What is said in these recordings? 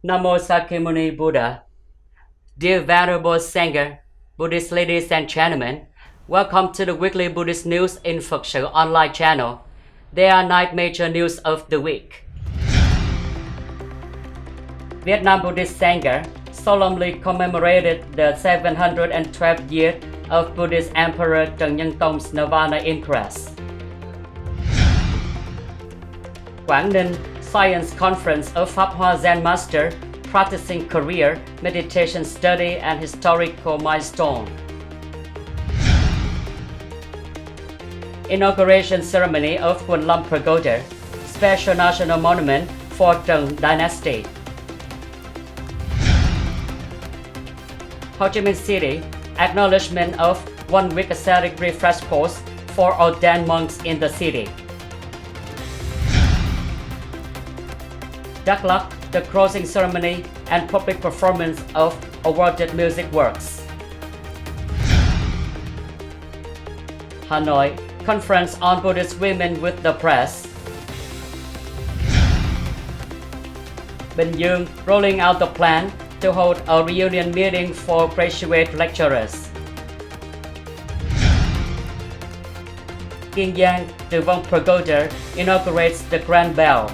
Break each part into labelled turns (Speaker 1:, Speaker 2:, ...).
Speaker 1: Namo Sakyamuni Buddha. Dear Venerable Sangha, Buddhist ladies and gentlemen, welcome to the weekly Buddhist news in Phật sự online channel. There are 9 major news of the week. Vietnam Buddhist Sangha solemnly commemorated the 712th year of Buddhist Emperor Trần Nhân Tông Nirvana Ingress. Quảng Ninh Science Conference of Pháp Hoa Zen Master Practicing Career, Meditation Study and Historical Milestone. Inauguration Ceremony of QUỳnh Pagoda, Special National Monument for TRAN Dynasty. Ho Chi Minh City, acknowledgement of 1 week ascetic refresh course for ordained monks in the city. Đắk Lắk, the closing ceremony and public performance of awarded music works. Hanoi, conference on Buddhist women with the press. BINH, rolling out the plan to hold a reunion meeting for graduate lecturers. Giang, DUONG Pagoda inaugurates the Grand Bell.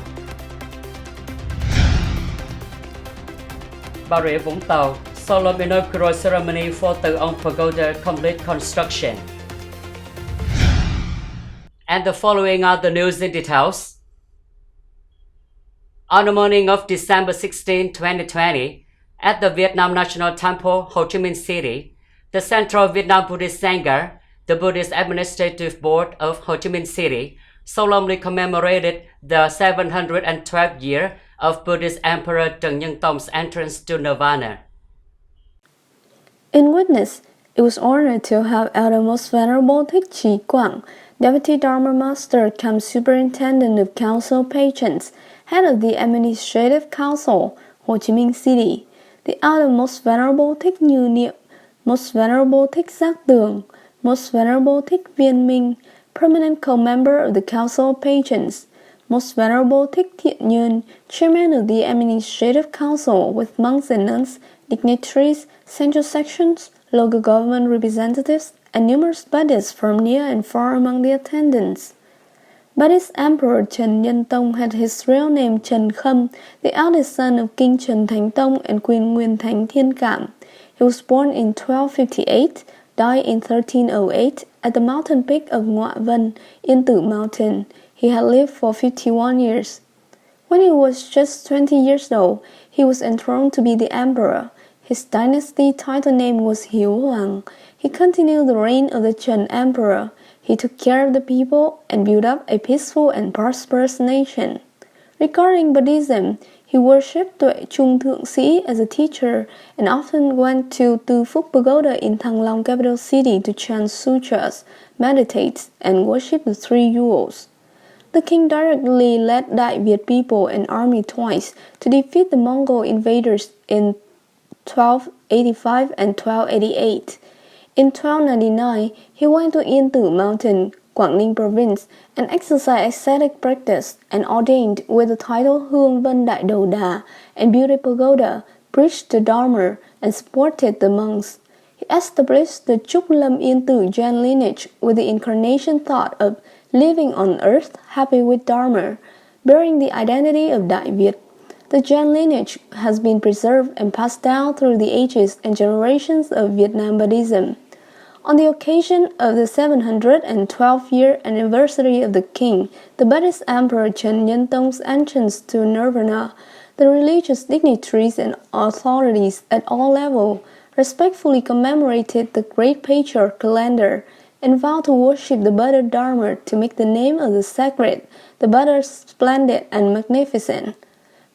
Speaker 1: Bà Rịa Vũng Tàu, solemn inaugural ceremony for DUONG Pagoda complete construction. And the following are the news in details. On the morning of December 16, 2020, at the Vietnam National Temple, Ho Chi Minh City, the Central Vietnam Buddhist Sangha, the Buddhist Administrative Board of Ho Chi Minh City, solemnly commemorated the 712th year of Buddhist Emperor Trần Nhân Tong's entrance to Nirvana.
Speaker 2: In witness, it was honored to have Elder Most Venerable QUỳnh, Deputy Dharma Master cum Superintendent of Council Patrons, Head of the Administrative Council, Ho Chi Minh City, the Elder Most Venerable Như Niệm, Most Venerable Giác Tường, Most Venerable Viên Minh, Permanent Co-Member of the Council of Patrons, Most Venerable TRAN N, Chairman of the Administrative Council with monks and nuns, dignitaries, central sections, local government representatives, and numerous Buddhists from near and far among the attendants. Buddhist Emperor Trần Nhân Tông had his real name Trần Khâm, the eldest son of King Trần Thánh Tông and Queen Nguyên Thánh Thiên Cảm. He was born in 1258, died in 1308 at the mountain peak of NGAY in Tử Mountain. He had lived for 51 years. When he was just 20 years old, he was enthroned to be the emperor. His dynasty title name was Hiếu Hoàng. He continued the reign of the Trần Emperor. He took care of the people and built up a peaceful and prosperous nation. Regarding Buddhism, he worshipped Tuệ Trung Thượng Sĩ as a teacher and often went to Tư Phúc Pagoda in Thăng Long capital city to chant sutras, meditate, and worship the 3 jewels. The king directly led Đại Việt people and army twice to defeat the Mongol invaders in 1285 and 1288. In 1299, he went to Yên Tử Mountain, Quảng Ninh province, and exercised ascetic practice and ordained with the title Hương Vân Đại Đầu Đà and built a pagoda, preached the Dharma, and supported the monks. He established the Trúc Lâm Yên Tử Jain lineage with the incarnation thought of living on earth happy with Dharma, bearing the identity of Đại Việt. The Jain lineage has been preserved and passed down through the ages and generations of Vietnam Buddhism. On the occasion of the 712th year anniversary of the king, the Buddhist Emperor Trần Nhân Tong's entrance to Nirvana, the religious dignitaries and authorities at all levels respectfully commemorated the great patriarch calendar and vowed to worship the Buddha Dharma to make the name of the sacred, the Buddha splendid and magnificent.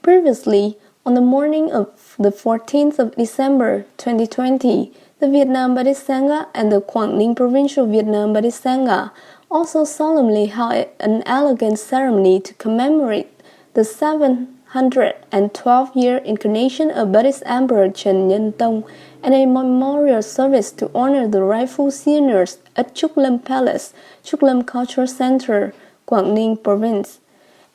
Speaker 2: Previously, on the morning of the 14th of December 2020, the Vietnam Buddhist Sangha and the Quảng Ninh Provincial Vietnam Buddhist Sangha also solemnly held an elegant ceremony to commemorate the 712th year incarnation of Buddhist Emperor Trần Nhân Tông and a memorial service to honor the rightful seniors at Trúc Lâm Palace, Trúc Lâm Cultural Center, Quảng Ninh Province.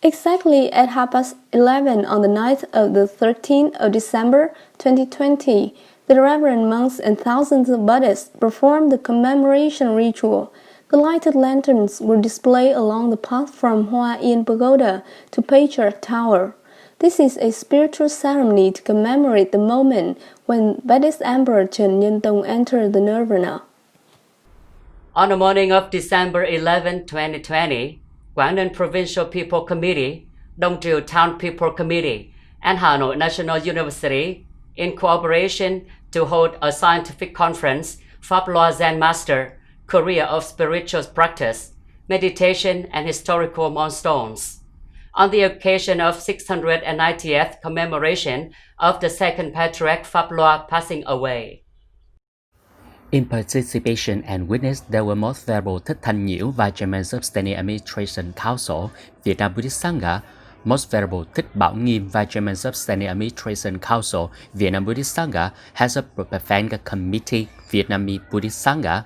Speaker 2: Exactly at 11:30 on the night of the 13th of December 2020, the reverend monks and thousands of Buddhists performed the commemoration ritual. The lighted lanterns were displayed along the path from Hoa Yên Pagoda to Patriarch Tower. This is a spiritual ceremony to commemorate the moment when Buddhist Emperor TRAN entered the Nirvana.
Speaker 1: On the morning of December 11, 2020, Quảng Ninh Provincial People Committee, Đông Triều Town People Committee, and Hanoi National University, in cooperation to hold a scientific conference, Pháp Loa Zen Master, Career of Spiritual Practice, Meditation and Historical Milestones, on the occasion of 690th commemoration of the second Patriarch Pháp Loa passing away.
Speaker 3: In participation and witness, there were Most Venerable Thích Thanh Nhiễu, Vice Chairman of Standing Administration Council, Vietnam Buddhist Sangha, Most Venerable Thích Bảo Nghiêm, Vice Chairman of Standing Administration Council, Vietnam Buddhist Sangha, Head of Propaganda Committee, Vietnamese Buddhist Sangha,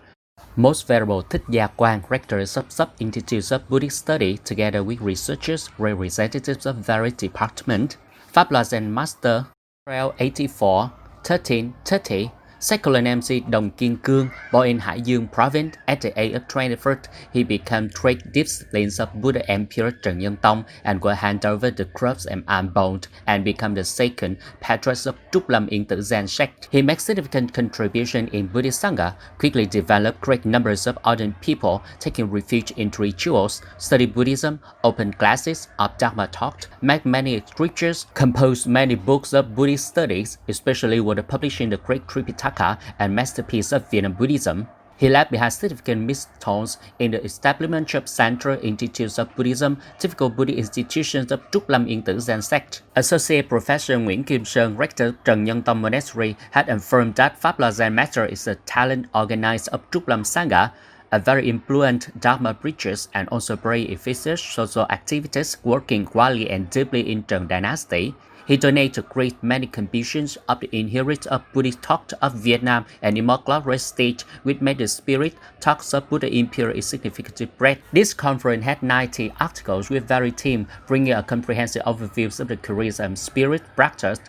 Speaker 3: Most Venerable Thích Gia Quang, Rectors of Sub-Institutes of Buddhist Study, together with researchers, representatives of various departments, Pháp Loa Zen Master, 1284, 1330, Secular MC Đồng Kiên Cương, born in Hải Dương Province at the age of 21st, he became trade disciplines of Buddha Emperor Trần Nhân Tông and will hand over the cross and arm bone and become the second Patriarch of Trúc Lâm in the Zen sect. He makes significant contribution in Buddhist Sangha, quickly developed great numbers of ardent people taking refuge in rituals, study Buddhism, open classes of Dharma talks, make many scriptures, composed many books of Buddhist studies, especially with publishing the great Tripitaka and masterpiece of Vietnam Buddhism. He left behind significant milestones in the establishment of Central Institutes of Buddhism, typical Buddhist institutions of Trúc Lâm in the Zen sect. Associate Professor Nguyễn Kim Sơn, Rector Trần Nhân Tông Monastery, had affirmed that Pháp Loa Zen Master is a talent organizer of Trúc Lâm Sangha, a very influent Dharma preachers and also very efficient social activities working widely and deeply in Trần Dynasty. He donated a great many contributions of the inherit of Buddhist thought of Vietnam and immortal state, which made the spirit talks of Buddha Imperial significantly spread. This conference had 90 articles with varied themes, bringing a comprehensive overview of the careers and spirit practice,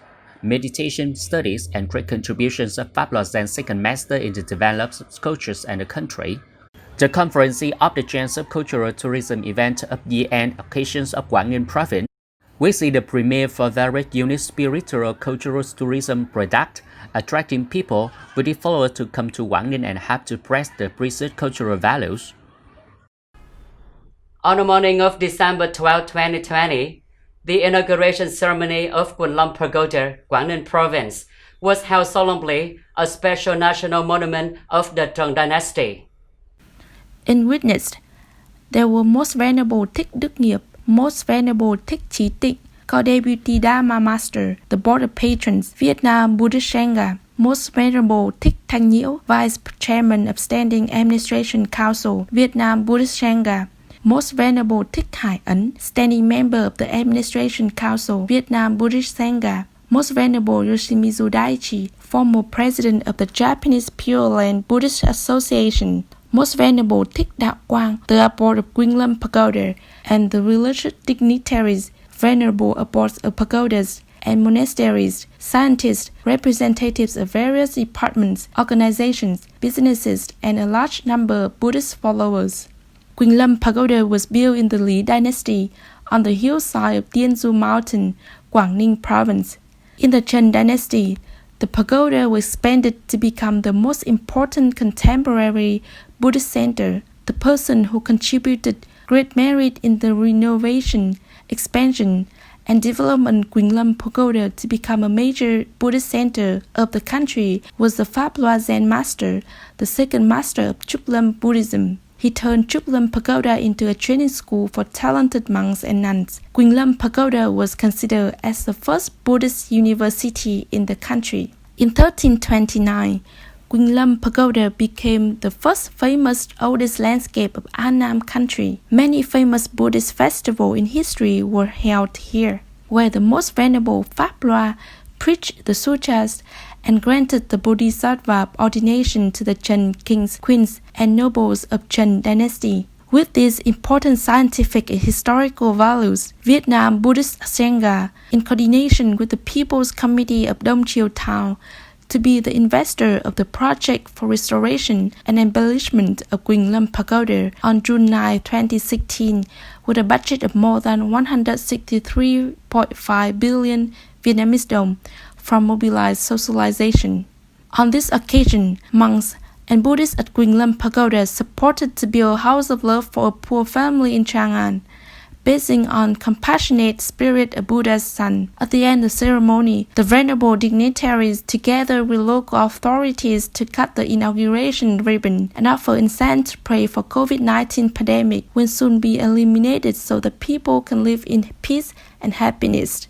Speaker 3: meditation studies, and great contributions of Pháp Loa Zen second master in the development of cultures and the country. The conference of the Chance of Cultural Tourism event of year-end occasions of Quảng Ninh Province. We see the premiere for various unique spiritual cultural tourism product, attracting people, Buddhist followers to come to Quảng Ninh and help to spread the preserved cultural values.
Speaker 1: On the morning of December 12, 2020, the inauguration ceremony of Quỳnh Lâm Pagoda, Quảng Ninh Province, was held solemnly, a special national monument of the Trần Dynasty.
Speaker 4: In witness, there were Most Venerable Thích Đức Nghiệp, Most Venerable Thích Chí Tịnh, Co-Deputy Dharma Master, the Board of Patrons, Vietnam Buddhist Sangha, Most Venerable Thích Thanh Nhiễu, Vice Chairman of Standing Administration Council, Vietnam Buddhist Sangha, Most Venerable Thích Hải Ấn, Standing Member of the Administration Council, Vietnam Buddhist Sangha, Most Venerable Yoshimizu Daichi, former President of the Japanese Pure Land Buddhist Association, Most Venerable Thích Đạo Quang, the abbot of QUΙΝΓ Lâm Pagoda, and the religious dignitaries, venerable abbots of pagodas and monasteries, scientists, representatives of various departments, organizations, businesses, and a large number of Buddhist followers. QUΙNG Lâm Pagoda was built in the Lý Dynasty on the hillside of Tiên Du Mountain, Quảng Ninh Province. In the Trần Dynasty, the pagoda was expanded to become the most important contemporary Buddhist center. The person who contributed great merit in the renovation, expansion, and development of QUΙNG Lâm Pagoda to become a major Buddhist center of the country was the Pháp Loa Zen Master, the second master of Trúc Lâm Buddhism. He turned Trúc Lâm Pagoda into a training school for talented monks and nuns. QUING Lâm Pagoda was considered as the first Buddhist university in the country. In 1329, QUING Lâm Pagoda became the first famous oldest landscape of Annam country. Many famous Buddhist festivals in history were held here, where the Most Venerable Pháp Loa preached the sutras and granted the Bodhisattva ordination to the Trần kings, queens, and nobles of Trần Dynasty. With these important scientific and historical values, Vietnam Buddhist SANGHA, in coordination with the People's Committee of Dong Chieu Town, to be the investor of the project for restoration and embellishment of QUỳnh Pagoda on June 9, 2016, with a budget of more than 163.5 billion Vietnamese dong from mobilized socialization. On this occasion, monks and Buddhists at QUỳnh Pagoda supported to build a house of love for a poor family in Chang'an, basing on compassionate spirit of Buddha's son. At the end of the ceremony, the venerable dignitaries, together with local authorities, to cut the inauguration ribbon and offer incense to pray for COVID-19 pandemic will soon be eliminated so that people can live in peace and happiness.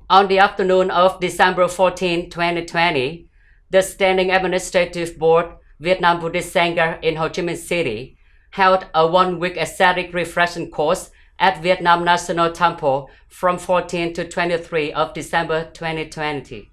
Speaker 1: On the afternoon of December 14, 2020, the Standing Administrative Board, Vietnam Buddhist Sangha in Ho Chi Minh City, held a one-week ascetic refreshment course at Vietnam National Temple from 14 to 23 of December 2020.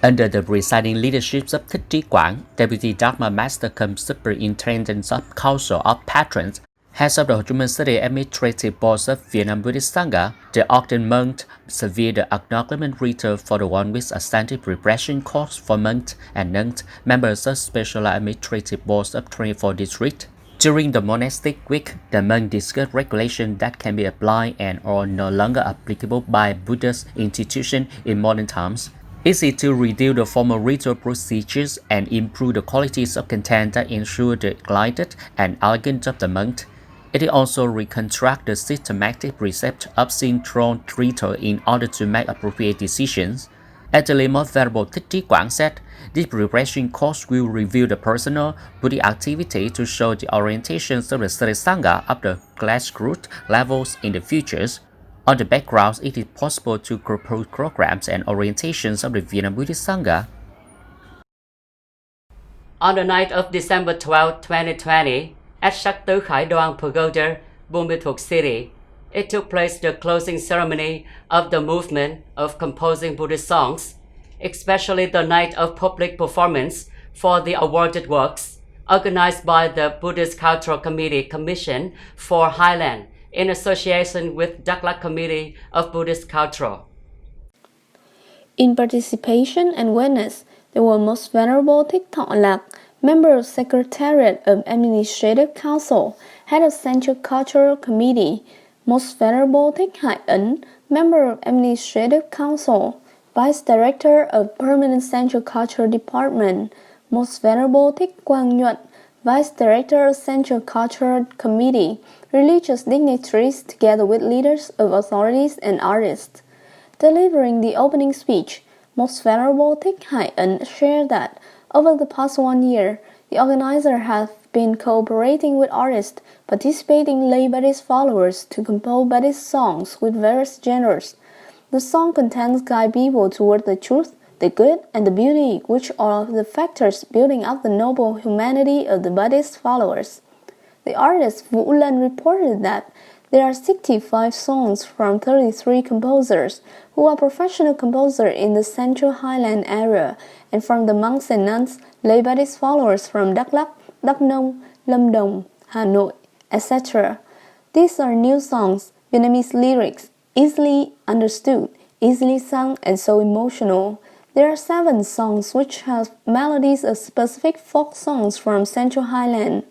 Speaker 3: Under the presiding leadership of Thích Quảng, Deputy Dharma Master cum Superintendent of Council of Patrons, Heads of the Ho Chi Minh City Administrative Board of Vietnam Buddhist Sangha, the ordained monk served the acknowledgement ritual for the one-week ascetic refreshing course for monks and nuns, members of special administrative boards of 24 districts. During the monastic week, the monks discussed regulations that can be applied and are no longer applicable by Buddhist institutions in modern times. It is to reduce the formal ritual procedures and improve the qualities of content that ensure the delight and elegance of the monk. It also reconstructs the systematic precept of synchron ritual in order to make appropriate decisions. Elderly Most Venerable Thích Quảng said, this refreshing course will reveal the personal Buddhist activity to show the orientations of the study Sangha of the grassroots levels in the futures. On the background, it is possible to propose programs and orientations of the Vietnam Buddhist Sangha.
Speaker 1: On the night of December 12, 2020, at Sắc Tứ Khải Đoan Pagoda, Buôn Ma Thuột City, it took place the closing ceremony of the movement of composing Buddhist songs, especially the night of public performance for the awarded works, organized by the Buddhist Cultural Committee Commission for Highland in association with Đắk Lắk Committee of Buddhist Culture.
Speaker 2: In participation and witness, there were Most Venerable Thích Thọ Lạc, Member of Secretariat of Administrative Council, Head of Central Cultural Committee, Most Venerable Thích Hải Ấn, Member of Administrative Council, Vice Director of Permanent Central Cultural Department, Most Venerable Thích Quang Nhuận, Vice Director of Central Cultural Committee, religious dignitaries together with leaders of authorities and artists. Delivering the opening speech, Most Venerable Thích Hải Ấn shared that over the past 1 year, the organizer has been cooperating with artists, participating lay Buddhist followers to compose Buddhist songs with various genres. The song contents guide people toward the truth, the good, and the beauty, which are the factors building up the noble humanity of the Buddhist followers. The artist Vũ Lân reported that there are 65 songs from 33 composers who are professional composers in the Central Highland area, and from the monks and nuns, lay Buddhist followers from Đắk Lắk, Đắk Nông, Lâm Đồng, Hanoi, etc. These are new songs, Vietnamese lyrics, easily understood, easily sung, and so emotional. There are 7 songs which have melodies of specific folk songs from Central Highland.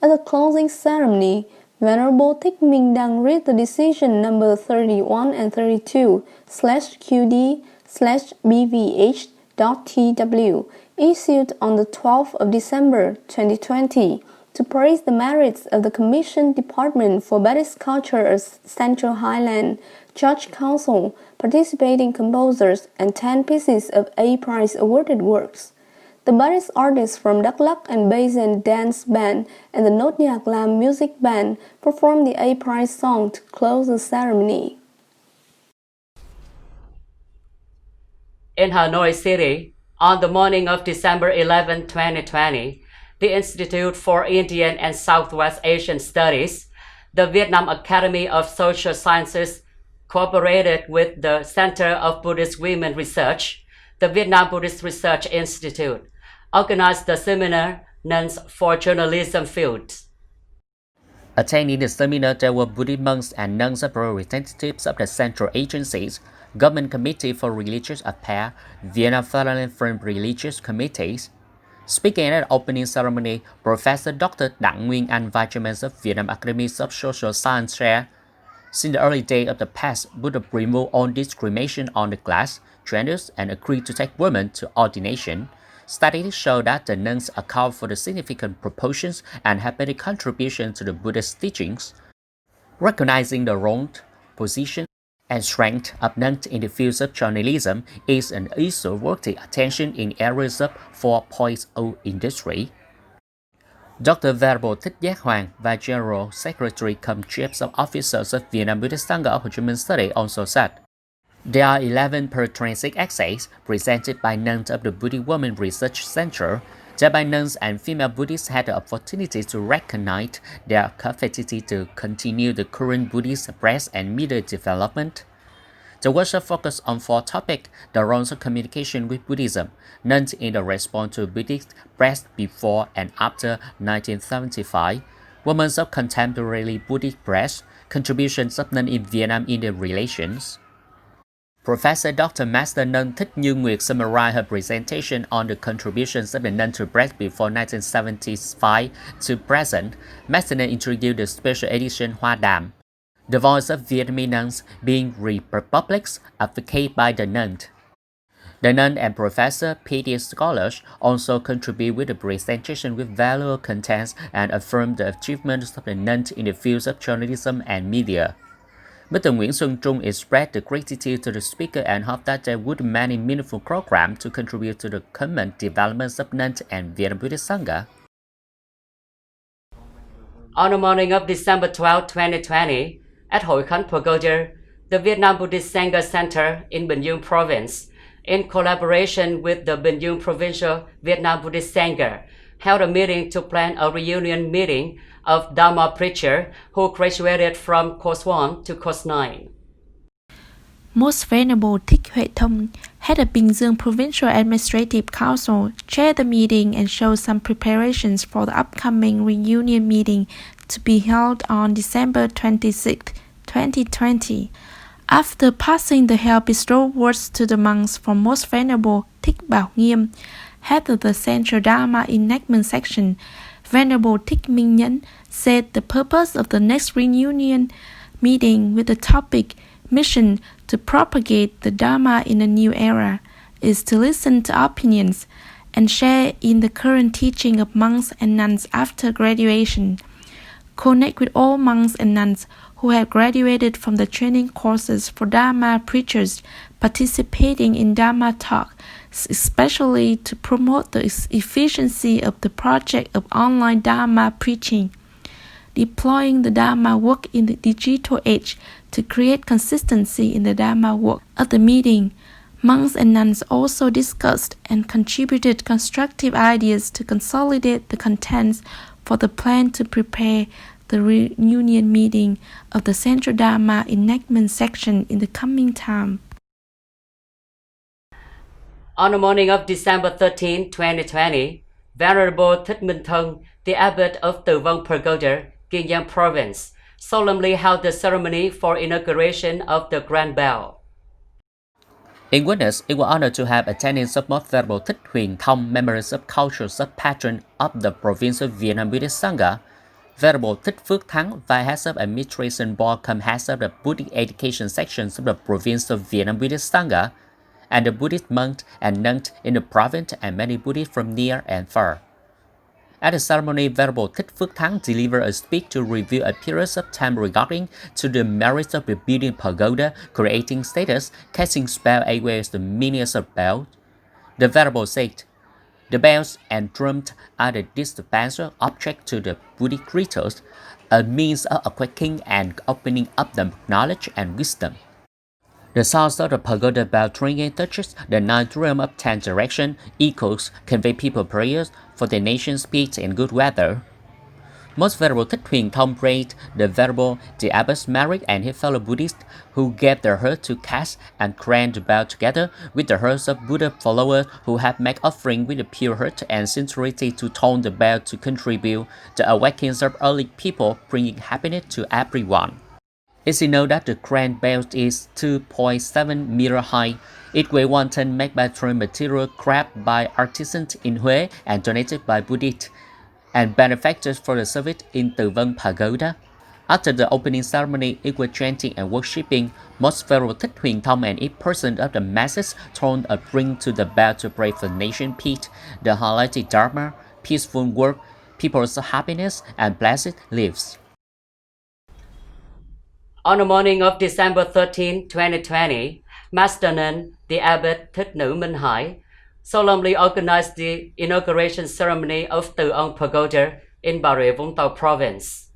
Speaker 2: At the closing ceremony, Venerable Thích Minh Đăng read the decision number 31 and 32 /QD/BVH.TW issued on the 12th of December 2020 to praise the merits of the Commission Department for Buddhist Culture of Central Highland, Church Council, participating composers, and 10 pieces of A Prize awarded works. The Buddhist artists from Đắk Lắk and Basin Dance Band and the Nốt Nhạc Lam Music Band performed the A Prize song to close the ceremony.
Speaker 1: In Hanoi City, on the morning of December 11, 2020, the Institute for Indian and Southwest Asian Studies, the Vietnam Academy of Social Sciences, cooperated with the Center of Buddhist Women Research, the Vietnam Buddhist Research Institute, organized the seminar Nuns for Journalism Fields.
Speaker 3: Attending the seminar, there were Buddhist monks and nuns, representatives of the central agencies, Government Committee for Religious Affairs, Vietnam Foreign Front Religious Committees. Speaking at the opening ceremony, Professor Dr. TRAN, Vice Chairman of Vietnam Academy of Social Science, shared, "Since the early days of the past, Buddha removed all discrimination on the class, genders, and agreed to take women to ordination. Studies show that the nuns account for the significant proportions and have made a contribution to the Buddhist teachings. Recognizing the role, position, and strength of nuns in the fields of journalism is an issue worthy attention in areas of 4.0 industry." Dr. Venerable Thích Giác Hoàng, Vice General Secretary cum Chief of Officers of Vietnam Buddhist Sangha of Ho Chi Minh City, also said, "There are 11 per-transit essays presented by nuns of the Buddhist Women Research Center. Thereby nuns and female Buddhists had the opportunity to recognize their capacity to continue the current Buddhist breadth and middle development. The workshop focused on 4 topics: the roles of communication with Buddhism, nuns in the response to Buddhist breadth before and after 1975, women of contemporary Buddhist breadth, contributions of nuns in Vietnam Indian relations. Professor Dr. Master Nun Thích Như Nguyệt summarized her presentation on the contributions of the nun to breadth before 1975 to present. Master Nun introduced the special edition Hoa Đàm, the voice of Vietnamese nuns being republics advocated by the nun. The nun and professor, PhD scholars also contribute with the presentation with valuable contents and affirm the achievements of the nuns in the fields of journalism and media. Mr. Nguyễn Xuân Trung expressed the gratitude to the speaker and hoped that there would be many meaningful programs to contribute to the common developments of nuns and Vietnam Buddhist Sangha.
Speaker 1: On the morning of December 12, 2020, at Hội Khánh Pagoda, the Vietnam Buddhist Sangha Center in Bình Dương Province, in collaboration with the Bình Dương Provincial Vietnam Buddhist Sangha, held a meeting to plan a reunion meeting of Dharma preacher who graduated from Course 1 to Course 9.
Speaker 4: Most Venerable Thích Huệ Thông, head of Bình Dương Provincial Administrative Council, chaired the meeting and showed some preparations for the upcoming reunion meeting to be held on December 26, 2020. After passing the hair bestowed words to the monks from Most Venerable Thích Bảo Nghiêm, head of the Central Dharma Enactment Section, Venerable Thích Minh Nhẫn said the purpose of the next reunion meeting with the topic "Mission to propagate the Dharma in a new era" is to listen to opinions and share in the current teaching of monks and nuns after graduation. Connect with all monks and nuns who have graduated from the training courses for Dharma preachers participating in Dharma talk, especially to promote the efficiency of the project of online Dharma preaching. Deploying the Dharma work in the digital age to create consistency in the Dharma work. At the meeting, monks and nuns also discussed and contributed constructive ideas to consolidate the contents for the plan to prepare the reunion meeting of the Central Dharma Enactment Section in the coming time.
Speaker 1: On the morning of December 13, 2020, Venerable Thích Minh Thân, the abbot of Từ Vong Pagoda, GIANG Province, solemnly held the ceremony for inauguration of the Grand Bell.
Speaker 3: In witness, it was honored to have attendance of Most Venerable Thích Huyền Thông, members of Cultural Sub-Patron of the Province of Vietnam Buddhist Sangha, Venerable Thích Phước Thắng, Vice Head of Administration Board, cum Head of the Buddhist Education Sections of the Province of Vietnam Buddhist Sangha, and the Buddhist monks and nuns in the province and many Buddhists from near and far. At the ceremony, Venerable Thích Phước Thắng delivered a speech to review a period of time regarding to the merits of building pagoda, creating status, casting spell away the meanings of bells. The Venerable said, "The bells and drums are the dispensable object to the Buddhist rituals, a means of awakening and opening up the knowledge and wisdom. The sound of the pagoda bell ringing touches the ninth realm of 10 direction, echoes, convey people prayers for the nation's peace and good weather. Most Venerable Thích Huyền Thông prayed the Venerable the Abbot married and his fellow Buddhists who gave their heart to cast and craned the bell together with the hearts of Buddha followers who have made offering with a pure heart and sincerity to tone the bell to contribute the awakenings of early people, bringing happiness to everyone. It's known that the grand bell is 2.7 meter high. It weighs 1 ton, made by trained material crafted by artisans in Huế and donated by Buddhists and benefactors for the service in TIòng Pagoda. After the opening ceremony, equal chanting and worshipping, Most Venerable Thích Huyền Thông and each person of the masses thrown a ring to the bell to pray for nation peace, the highlighted Dharma, peaceful work, people's happiness, and blessed lives.
Speaker 1: On the morning of December 13, 2020, Master Nun, the Abbot Thích Nữ Minh Hải, solemnly organized the inauguration ceremony of TRAN Pagoda in Bà Rịa Vũng Tàu Province.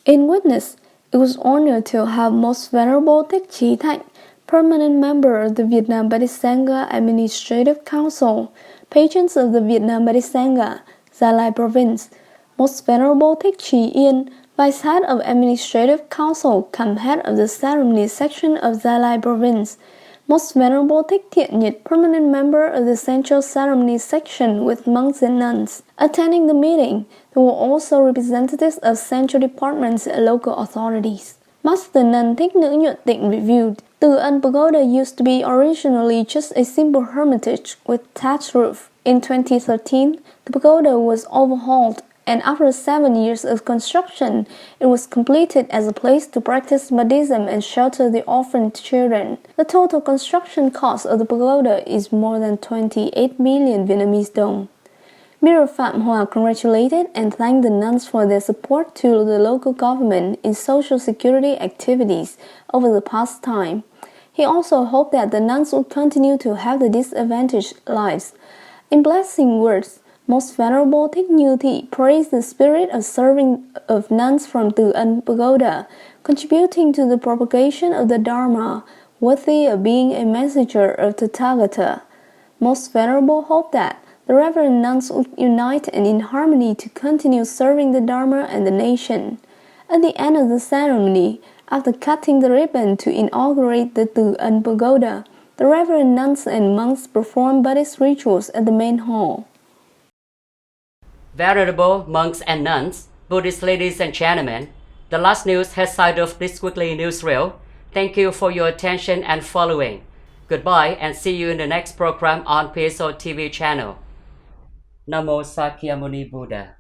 Speaker 2: In witness, it was honored to have Most Venerable Thích Chí Thạnh, permanent member of the Vietnam Buddhist Sangha Administrative Council, patrons of the Vietnam Buddhist Sangha, Gia Lai Province, Most Venerable Thích Chí Yên, Vice Head of Administrative Council, come Head of the Ceremony Section of Gia Lai Province, Most Venerable Thích Thiện Nhật, permanent member of the Central Ceremony Section with monks and nuns. Attending the meeting, there were also representatives of central departments and local authorities. Master Nun Thích Nữ Nhuận Tịnh reviewed, TRAN An Pagoda used to be originally just a simple hermitage with thatched roof. In 2013, the pagoda was overhauled, and after 7 years of construction, it was completed as a place to practice Buddhism and shelter the orphaned children. The total construction cost of the pagoda is more than 28 million Vietnamese dong. Mirror Phạm Hòa congratulated and thanked the nuns for their support to the local government in social security activities over the past time. He also hoped that the nuns would continue to have the disadvantaged lives. In blessing words, Most Venerable Thích Như Thị praised the spirit of serving of nuns from TRAN An Pagoda, contributing to the propagation of the Dharma, worthy of being a messenger of Tathagata. Most Venerable hoped that the Reverend nuns would unite and in harmony to continue serving the Dharma and the nation. At the end of the ceremony, after cutting the ribbon to inaugurate the TRAN An Pagoda, the Reverend nuns and monks performed Buddhist rituals at the main hall.
Speaker 1: Venerable monks and nuns, Buddhist ladies and gentlemen, the last news has signed off this weekly newsreel. Thank you for your attention and following. Goodbye and see you in the next program on PSO TV channel. Namo Sakyamuni Buddha.